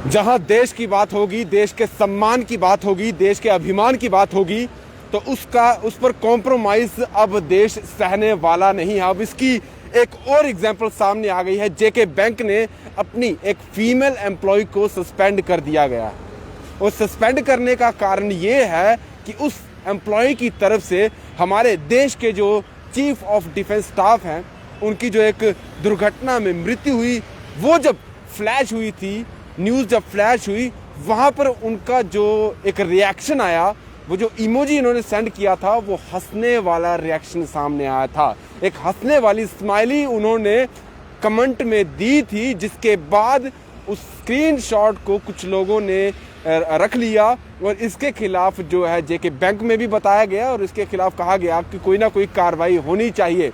जहां देश की बात होगी, देश के सम्मान की बात होगी, देश के अभिमान की बात होगी, तो उस पर कॉम्प्रोमाइज अब देश सहने वाला नहीं है। अब इसकी एक और एग्जांपल सामने आ गई है। जेके बैंक ने अपनी एक फीमेल एम्प्लॉय को सस्पेंड कर दिया गया और सस्पेंड करने का कारण ये है कि उस एम्प्लॉय की तरफ से हमारे देश के जो चीफ ऑफ डिफेंस स्टाफ हैं, उनकी जो एक दुर्घटना में मृत्यु हुई, वो जब फ्लैश हुई थी, न्यूज़ जब फ्लैश हुई, वहाँ पर उनका जो एक रिएक्शन आया, वो जो इमोजी इन्होंने सेंड किया था, वो हंसने वाला रिएक्शन सामने आया था। एक हंसने वाली स्माइली उन्होंने कमेंट में दी थी, जिसके बाद उस स्क्रीनशॉट को कुछ लोगों ने रख लिया और इसके खिलाफ जो है जेके बैंक में भी बताया गया और इसके खिलाफ कहा गया कि कोई ना कोई कार्रवाई होनी चाहिए।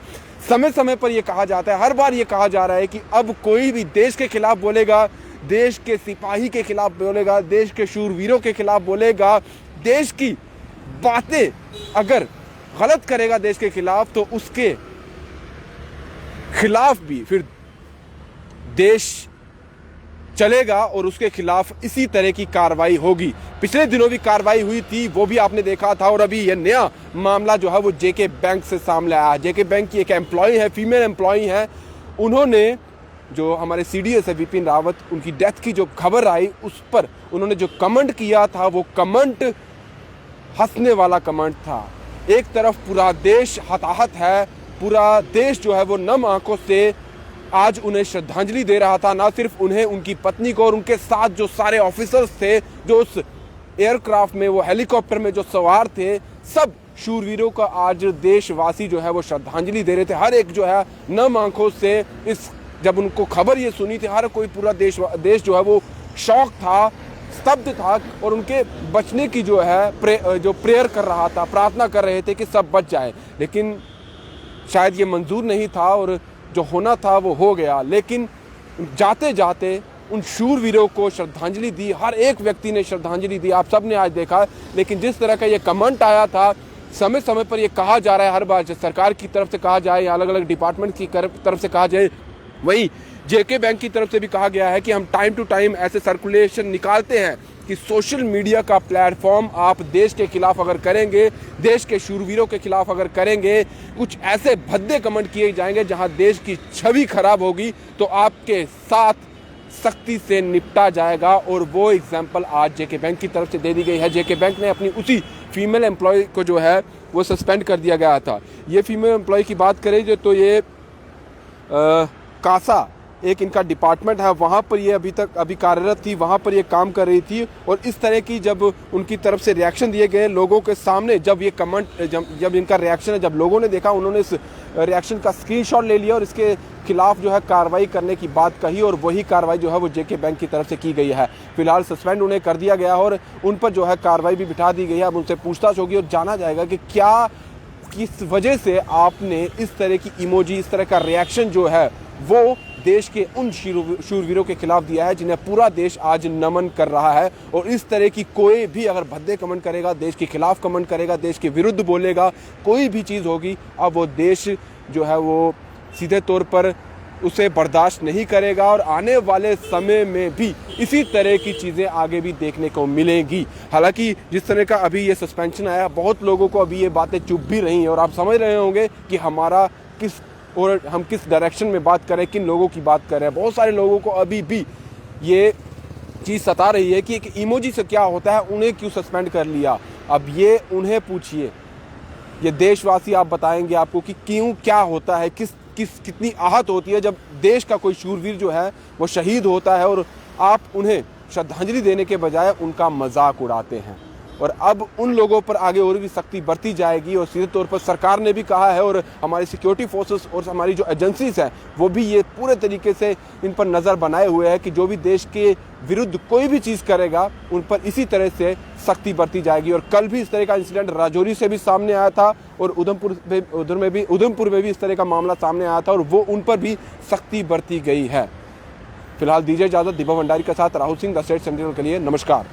समय समय पर यह कहा जाता है, हर बार ये कहा जा रहा है कि अब कोई भी देश के खिलाफ बोलेगा, देश के सिपाही के खिलाफ बोलेगा, देश के शूरवीरों के खिलाफ बोलेगा, देश की बातें अगर गलत करेगा देश के खिलाफ, तो उसके खिलाफ भी फिर देश चलेगा और उसके खिलाफ इसी तरह की कार्रवाई होगी। पिछले दिनों भी कार्रवाई हुई थी, वो भी आपने देखा था। और अभी यह नया मामला जो है वो जेके बैंक से सामने आया। जेके बैंक की एक एम्प्लॉय है, फीमेल एम्प्लॉय है, उन्होंने जो हमारे सीडीएस है विपिन रावत, उनकी डेथ की जो खबर आई, उस पर उन्होंने जो कमेंट किया था, वो कमेंट हंसने वाला कमेंट था। एक तरफ पूरा देश हताहत है, पूरा देश जो है वो नम आंखों से आज उन्हें श्रद्धांजलि दे रहा था। ना सिर्फ उन्हें, उनकी पत्नी को और उनके साथ जो सारे ऑफिसर्स थे, जो उस एयरक्राफ्ट में, वो हेलीकॉप्टर में जो सवार थे, सब शूरवीरों का आज देशवासी जो है वो श्रद्धांजलि दे रहे थे। हर एक जो है नम आंखों से इस जब उनको खबर ये सुनी थी, हर कोई पूरा देश जो है वो शॉक था, स्तब्ध था और उनके बचने की जो है जो प्रेयर कर रहा था, प्रार्थना कर रहे थे कि सब बच जाए। लेकिन शायद ये मंजूर नहीं था और जो होना था वो हो गया। लेकिन जाते जाते उन शूरवीरों को श्रद्धांजलि दी, हर एक व्यक्ति ने श्रद्धांजलि दी, आप सब ने आज देखा। लेकिन जिस तरह का ये कमेंट आया था, समय समय पर ये कहा जा रहा है, हर बार सरकार की तरफ से कहा जाए या अलग अलग डिपार्टमेंट की तरफ से कहा जाए, वही जेके बैंक की तरफ से भी कहा गया है कि हम टाइम टू टाइम ऐसे सर्कुलेशन निकालते हैं कि सोशल मीडिया का प्लेटफॉर्म आप देश के खिलाफ अगर करेंगे, देश के शूरवीरों के खिलाफ अगर करेंगे, कुछ ऐसे भद्दे कमेंट किए जाएंगे जहां देश की छवि खराब होगी, तो आपके साथ सख्ती से निपटा जाएगा। और वो एग्जाम्पल आज जेके बैंक की तरफ से दे दी गई है। जेके बैंक ने अपनी उसी फीमेल एम्प्लॉय को जो है वो सस्पेंड कर दिया गया था। ये फीमेल एम्प्लॉय की बात करें जो, तो ये कासा एक इनका डिपार्टमेंट है, वहाँ पर ये अभी कार्यरत थी, वहाँ पर ये काम कर रही थी। और इस तरह की जब उनकी तरफ से रिएक्शन दिए गए लोगों के सामने, जब ये कमेंट जब इनका रिएक्शन है, जब लोगों ने देखा, उन्होंने इस रिएक्शन का स्क्रीनशॉट ले लिया और इसके खिलाफ जो है कार्रवाई करने की बात कही और वही कार्रवाई जो है वो जेके बैंक की तरफ से की गई है। फिलहाल सस्पेंड उन्हें कर दिया गया और उन पर जो है कार्रवाई भी बिठा दी गई है। अब उनसे पूछताछ होगी और जाना जाएगा कि क्या, किस वजह से आपने इस तरह की इमोजी, इस तरह का रिएक्शन जो है वो देश के उन शूरवीरों के खिलाफ दिया है जिन्हें पूरा देश आज नमन कर रहा है। और इस तरह की कोई भी अगर भद्दे कमेंट करेगा, देश के खिलाफ कमेंट करेगा, देश के विरुद्ध बोलेगा, कोई भी चीज़ होगी, अब वो देश जो है वो सीधे तौर पर उसे बर्दाश्त नहीं करेगा। और आने वाले समय में भी इसी तरह की चीज़ें आगे भी देखने को मिलेंगी। हालांकि जिस तरह का अभी ये सस्पेंशन आया, बहुत लोगों को अभी ये बातें चुभ भी रही हैं और आप समझ रहे होंगे कि हमारा और हम किस डायरेक्शन में बात करें, किन लोगों की बात कर रहे हैं। बहुत सारे लोगों को अभी भी ये चीज़ सता रही है कि एक इमोजी से क्या होता है, उन्हें क्यों सस्पेंड कर लिया। अब ये उन्हें पूछिए, ये देशवासी आप बताएंगे आपको कि क्यों, क्या होता है, कितनी आहत होती है जब देश का कोई शूरवीर जो है वो शहीद होता है और आप उन्हें श्रद्धांजलि देने के बजाय उनका मजाक उड़ाते हैं। और अब उन लोगों पर आगे और भी सख्ती बरती जाएगी और सीधे तौर पर सरकार ने भी कहा है और हमारी सिक्योरिटी फोर्सेस और हमारी जो एजेंसीज हैं वो भी ये पूरे तरीके से इन पर नज़र बनाए हुए है कि जो भी देश के विरुद्ध कोई भी चीज़ करेगा, उन पर इसी तरह से सख्ती बरती जाएगी। और कल भी इस तरह का इंसिडेंट राजौरी से भी सामने आया था और उधमपुर में भी इस तरह का मामला सामने आया था और वो उन पर भी सख्ती बरती गई है। फिलहाल दीजिए इजाज़त। दीपक भंडारी के साथ Rahul Singh, the state sentinel के लिए नमस्कार।